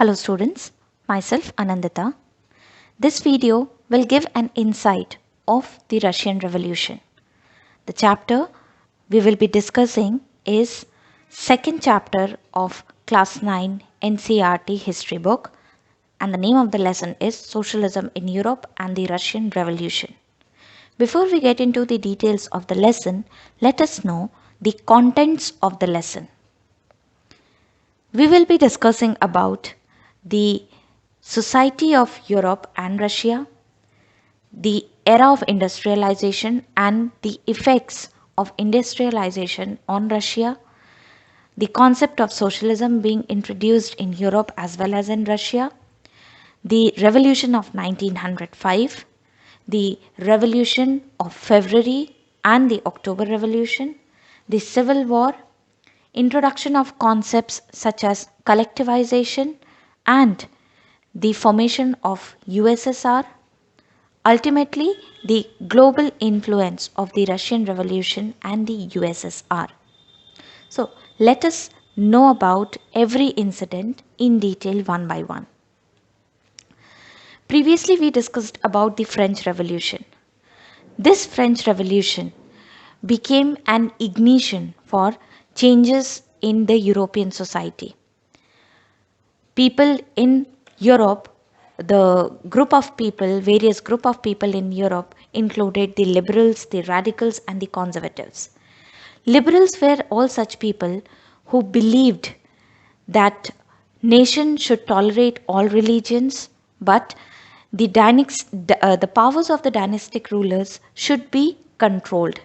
Hello students, myself Anandita. This video will give an insight of the Russian Revolution. The chapter we will be discussing is second chapter of class 9 NCERT history book, and the name of the lesson is Socialism in Europe and the Russian Revolution. Before we get into the details of the lesson, let us know the contents of the lesson. We will be discussing about the society of Europe and Russia, the era of industrialization and the effects of industrialization on Russia, the concept of socialism being introduced in Europe as well as in Russia, the revolution of 1905, the revolution of February and the October Revolution, the Civil War, introduction of concepts such as collectivization and the formation of USSR, ultimately the global influence of the Russian Revolution and the USSR. So let us know about every incident in detail one by one. Previously we discussed about the French Revolution. This French Revolution became an ignition for changes in the European society. People in Europe, various group of people in Europe included the liberals, the radicals and the conservatives. Liberals were all such people who believed that nation should tolerate all religions, but the powers of the dynastic rulers should be controlled.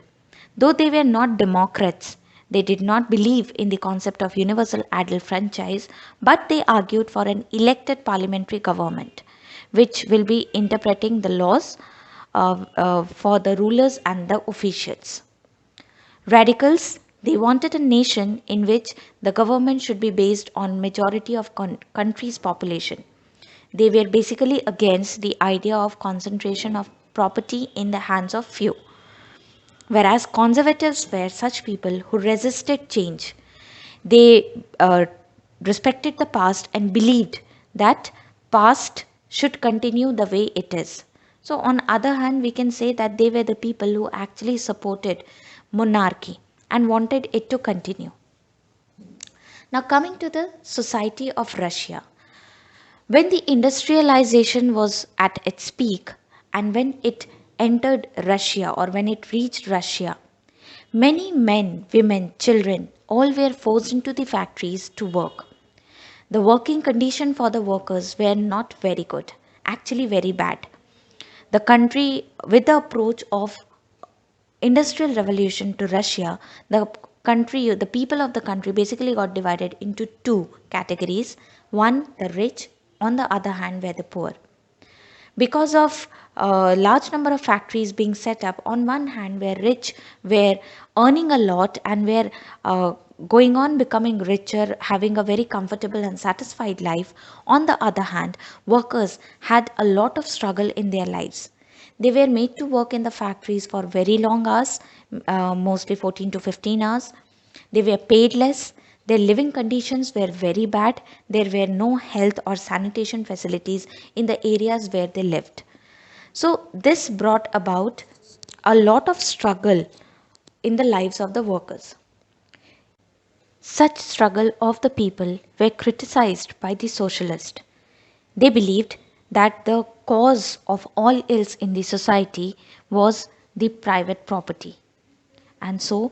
Though they were not democrats, they did not believe in the concept of universal adult franchise, but they argued for an elected parliamentary government, which will be interpreting the laws for the rulers and the officials. Radicals, they wanted a nation in which the government should be based on majority of country's population. They were basically against the idea of concentration of property in the hands of few. Whereas conservatives were such people who resisted change. They respected the past and believed that past should continue the way it is. So on other hand, we can say that they were the people who actually supported monarchy and wanted it to continue. Now coming to the society of Russia. When the industrialization was at its peak and when it entered Russia or when it reached Russia, many men, women, children all were forced into the factories to work. The working condition for the workers were not very good, actually very bad. The country, with the approach of industrial revolution to Russia, the people of the country basically got divided into two categories. One, the rich, on the other hand, were the poor. Because of a large number of factories being set up, on one hand, where rich were earning a lot and were going on becoming richer, having a very comfortable and satisfied life. On the other hand, workers had a lot of struggle in their lives. They were made to work in the factories for very long hours, mostly 14 to 15 hours. They were paid less. Their living conditions were very bad. There were no health or sanitation facilities in the areas where they lived. So, this brought about a lot of struggle in the lives of the workers. Such struggle of the people were criticized by the socialists. They believed that the cause of all ills in the society was the private property. And so,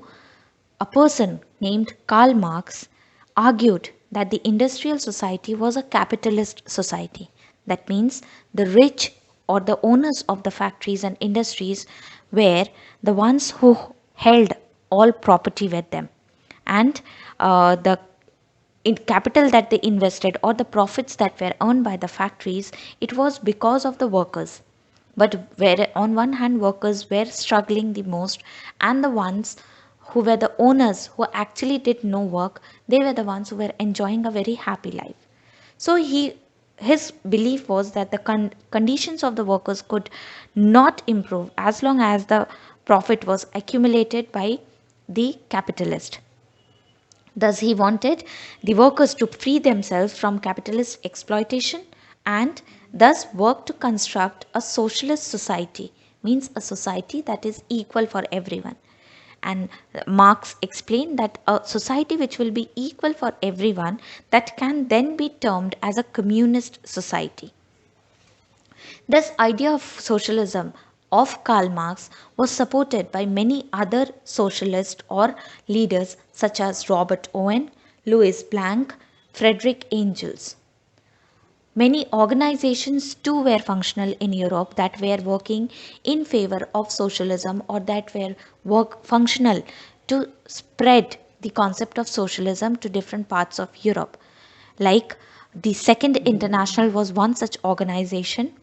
a person named Karl Marx argued that the industrial society was a capitalist society. That means the rich or the owners of the factories and industries were the ones who held all property with them. And the capital that they invested or the profits that were earned by the factories, it was because of the workers. But where on one hand workers were struggling the most, and the ones who were the owners who actually did no work, they were the ones who were enjoying a very happy life. So his belief was that the conditions of the workers could not improve as long as the profit was accumulated by the capitalist. Thus, he wanted the workers to free themselves from capitalist exploitation and thus work to construct a socialist society, means a society that is equal for everyone. And Marx explained that a society which will be equal for everyone, that can then be termed as a communist society. This idea of socialism of Karl Marx was supported by many other socialists or leaders such as Robert Owen, Louis Blanc, Frederick Engels. Many organizations too were functional in Europe that were working in favor of socialism or that were functional to spread the concept of socialism to different parts of Europe. Like the Second International was one such organization.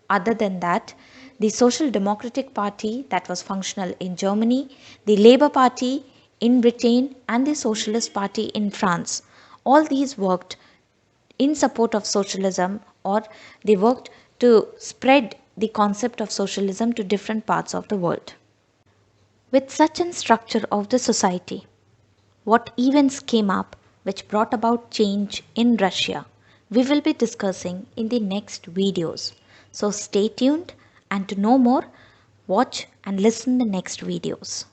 Other than that, the Social Democratic Party that was functional in Germany, the Labour Party in Britain, and the Socialist Party in France. All these worked in support of socialism, or they worked to spread the concept of socialism to different parts of the world. With such a structure of the society, what events came up which brought about change in Russia, we will be discussing in the next videos. So stay tuned, and to know more, watch and listen the next videos.